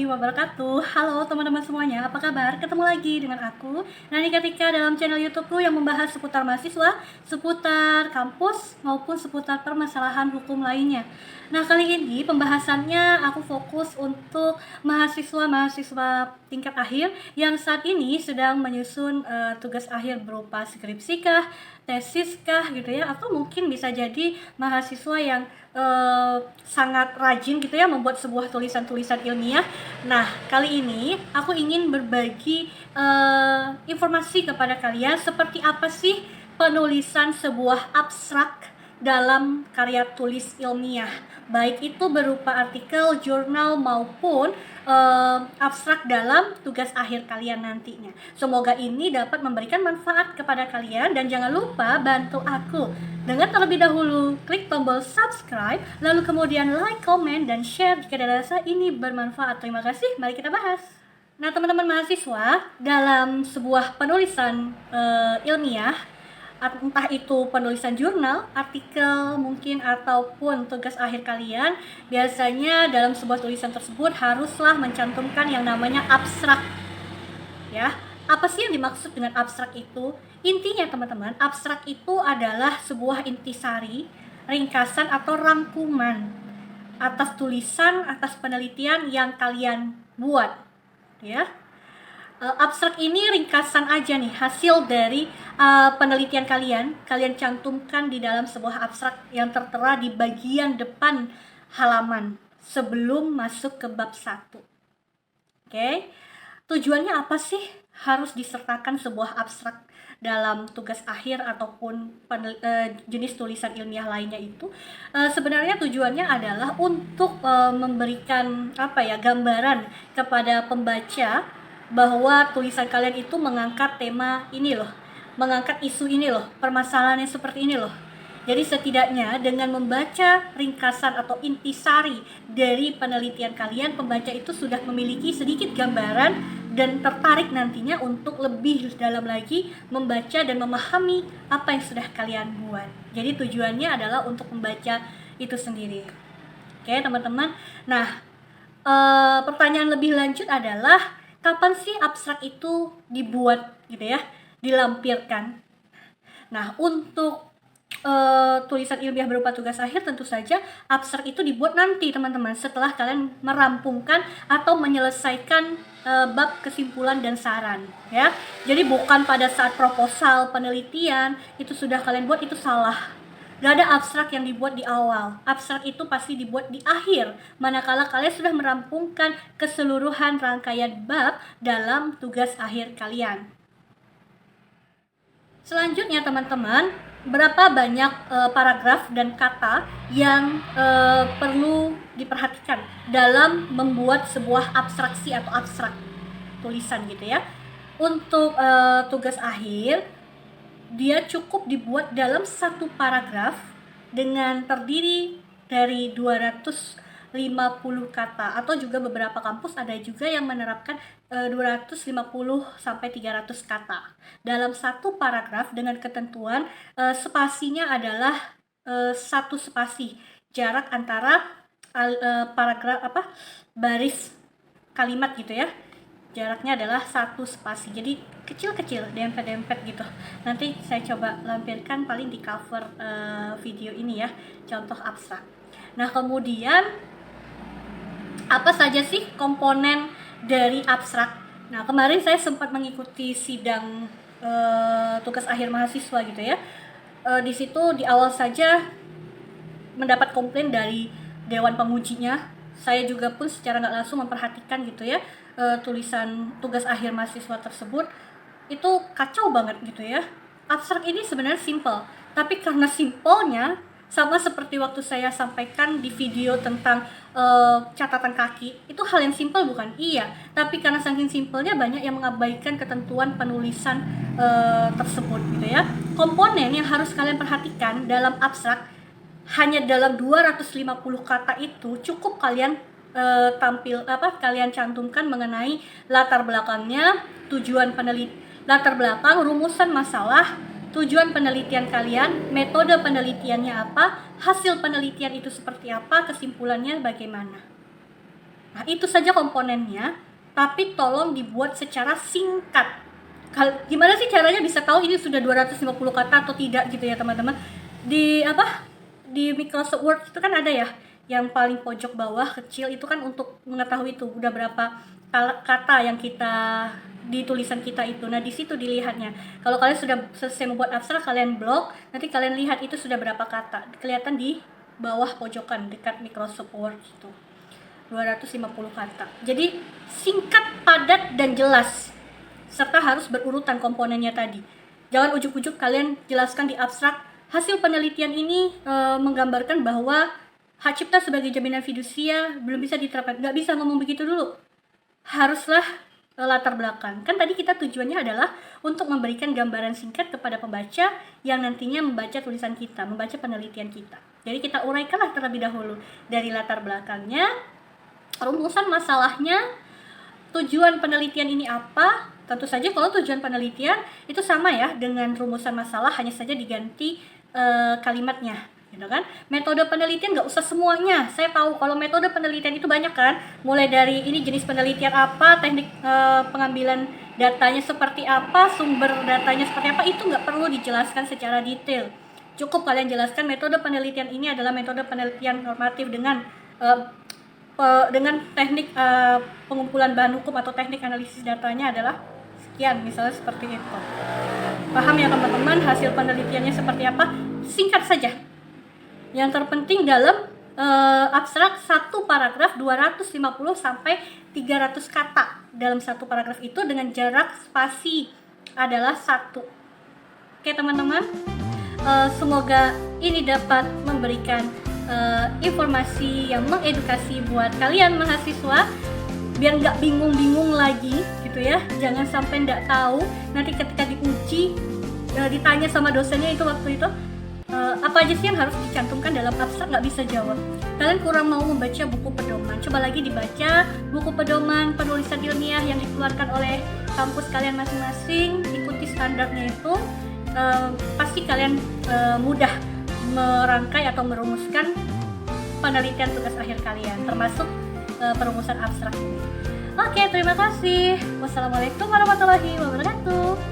wabarakatuh. Halo teman-teman semuanya, apa kabar? Ketemu lagi dengan aku, Nani Ketika, dalam channel YouTubeku yang membahas seputar mahasiswa, seputar kampus, maupun seputar permasalahan hukum lainnya. Nah, kali ini pembahasannya aku fokus untuk mahasiswa-mahasiswa tingkat akhir yang saat ini sedang menyusun tugas akhir berupa skripsi kah, tesis kah gitu ya, atau mungkin bisa jadi mahasiswa yang sangat rajin gitu ya membuat sebuah tulisan-tulisan ilmiah. Nah, kali ini aku ingin berbagi informasi kepada kalian seperti apa sih penulisan sebuah abstrak dalam karya tulis ilmiah, baik itu berupa artikel, jurnal maupun abstrak dalam tugas akhir kalian nantinya. Semoga ini dapat memberikan manfaat kepada kalian, dan jangan lupa bantu aku dengan terlebih dahulu klik tombol subscribe, lalu kemudian like, comment, dan share jika dirasa ini bermanfaat. Terima kasih, mari kita bahas. Nah, teman-teman mahasiswa, dalam sebuah penulisan ilmiah, entah itu penulisan jurnal, artikel mungkin, ataupun tugas akhir kalian, biasanya dalam sebuah tulisan tersebut haruslah mencantumkan yang namanya abstrak. Ya, apa sih yang dimaksud dengan abstrak itu? Intinya teman-teman, abstrak itu adalah sebuah intisari, ringkasan atau rangkuman atas tulisan, atas penelitian yang kalian buat, ya. Abstrak ini ringkasan aja nih, hasil dari penelitian kalian cantumkan di dalam sebuah abstrak yang tertera di bagian depan halaman sebelum masuk ke bab 1. Oke. Tujuannya apa sih harus disertakan sebuah abstrak dalam tugas akhir ataupun jenis tulisan ilmiah lainnya itu? Sebenarnya tujuannya adalah untuk memberikan gambaran kepada pembaca bahwa tulisan kalian itu mengangkat tema ini loh, mengangkat isu ini loh, permasalahannya seperti ini loh. Jadi setidaknya dengan membaca ringkasan atau intisari dari penelitian kalian, pembaca itu sudah memiliki sedikit gambaran dan tertarik nantinya untuk lebih dalam lagi membaca dan memahami apa yang sudah kalian buat. Jadi tujuannya adalah untuk membaca itu sendiri. Oke teman-teman. Nah, pertanyaan lebih lanjut adalah, kapan sih abstrak itu dibuat gitu ya, dilampirkan? Nah, untuk tulisan ilmiah berupa tugas akhir, tentu saja abstrak itu dibuat nanti teman-teman, setelah kalian merampungkan atau menyelesaikan bab kesimpulan dan saran, ya. Jadi bukan pada saat proposal penelitian itu sudah kalian buat, itu salah. Gak ada abstrak yang dibuat di awal. Abstrak itu pasti dibuat di akhir, manakala kalian sudah merampungkan keseluruhan rangkaian bab dalam tugas akhir kalian. Selanjutnya teman-teman, berapa banyak paragraf dan kata yang perlu diperhatikan dalam membuat sebuah abstraksi atau abstrak tulisan gitu ya. Untuk tugas akhir, dia cukup dibuat dalam satu paragraf dengan terdiri dari 250 kata, atau juga beberapa kampus ada juga yang menerapkan 250 sampai 300 kata dalam satu paragraf, dengan ketentuan spasinya adalah satu spasi, jarak antara paragraf baris kalimat gitu ya, jaraknya adalah satu spasi, jadi kecil-kecil, dempet-dempet gitu. Nanti saya coba lampirkan paling di cover video ini ya, contoh abstrak. Nah, kemudian apa saja sih komponen dari abstrak? Nah, kemarin saya sempat mengikuti sidang tugas akhir mahasiswa gitu ya. Di situ di awal saja mendapat komplain dari dewan pengujinya. Saya juga pun secara nggak langsung memperhatikan gitu ya, tulisan tugas akhir mahasiswa tersebut itu kacau banget gitu ya. Abstrak ini sebenarnya simple, tapi karena simpelnya, sama seperti waktu saya sampaikan di video tentang catatan kaki, itu hal yang simpel bukan? Iya, tapi karena saking simpelnya banyak yang mengabaikan ketentuan penulisan tersebut gitu ya. Komponen yang harus kalian perhatikan dalam abstrak, hanya dalam 250 kata itu cukup kalian kalian cantumkan mengenai latar belakangnya, tujuan latar belakang, rumusan masalah, tujuan penelitian kalian, metode penelitiannya apa, hasil penelitian itu seperti apa, kesimpulannya bagaimana. Nah, itu saja komponennya, tapi tolong dibuat secara singkat. Gimana sih caranya bisa tahu ini sudah 250 kata atau tidak gitu ya teman-teman? Di Microsoft Word itu kan ada ya, yang paling pojok bawah kecil itu kan untuk mengetahui itu udah berapa kata yang kita di tulisan kita itu. Nah, di situ dilihatnya. Kalau kalian sudah selesai membuat abstrak, kalian blok, nanti kalian lihat itu sudah berapa kata. Kelihatan di bawah pojokan dekat Microsoft Word itu. 250 kata. Jadi singkat, padat, dan jelas. Serta harus berurutan komponennya tadi. Jangan ujuk-ujuk kalian jelaskan di abstrak. Hasil penelitian ini menggambarkan bahwa hak cipta sebagai jaminan fidusia belum bisa diterapkan. Nggak bisa ngomong begitu dulu. Haruslah latar belakang. Kan tadi kita tujuannya adalah untuk memberikan gambaran singkat kepada pembaca yang nantinya membaca tulisan kita, membaca penelitian kita. Jadi kita uraikanlah terlebih dahulu dari latar belakangnya, rumusan masalahnya, tujuan penelitian ini apa. Tentu saja kalau tujuan penelitian itu sama ya dengan rumusan masalah, hanya saja diganti kalimatnya, gitu kan. Metode penelitian nggak usah semuanya. Saya tahu kalau metode penelitian itu banyak kan, mulai dari ini jenis penelitian apa, teknik pengambilan datanya seperti apa, sumber datanya seperti apa, itu nggak perlu dijelaskan secara detail. Cukup kalian jelaskan metode penelitian ini adalah metode penelitian normatif dengan teknik pengumpulan bahan hukum atau teknik analisis datanya adalah sekian, misalnya seperti itu. Paham ya teman-teman hasil penelitiannya seperti apa? Singkat saja. Yang terpenting dalam abstrak satu paragraf 250 sampai 300 kata dalam satu paragraf itu dengan jarak spasi adalah 1. Oke teman-teman, semoga ini dapat memberikan informasi yang mengedukasi buat kalian mahasiswa, biar nggak bingung-bingung lagi gitu ya. Jangan sampai nggak tahu nanti ketika diuji ditanya sama dosennya itu waktu itu apa aja sih yang harus dicantumkan dalam abstrak, nggak bisa jawab. Kalian kurang mau membaca buku pedoman, coba lagi dibaca buku pedoman penulisan ilmiah yang dikeluarkan oleh kampus kalian masing-masing, ikuti standarnya itu, pasti kalian mudah merangkai atau merumuskan penelitian tugas akhir kalian, termasuk perumusan abstrak ini. Oke, terima kasih. Wassalamualaikum warahmatullahi wabarakatuh.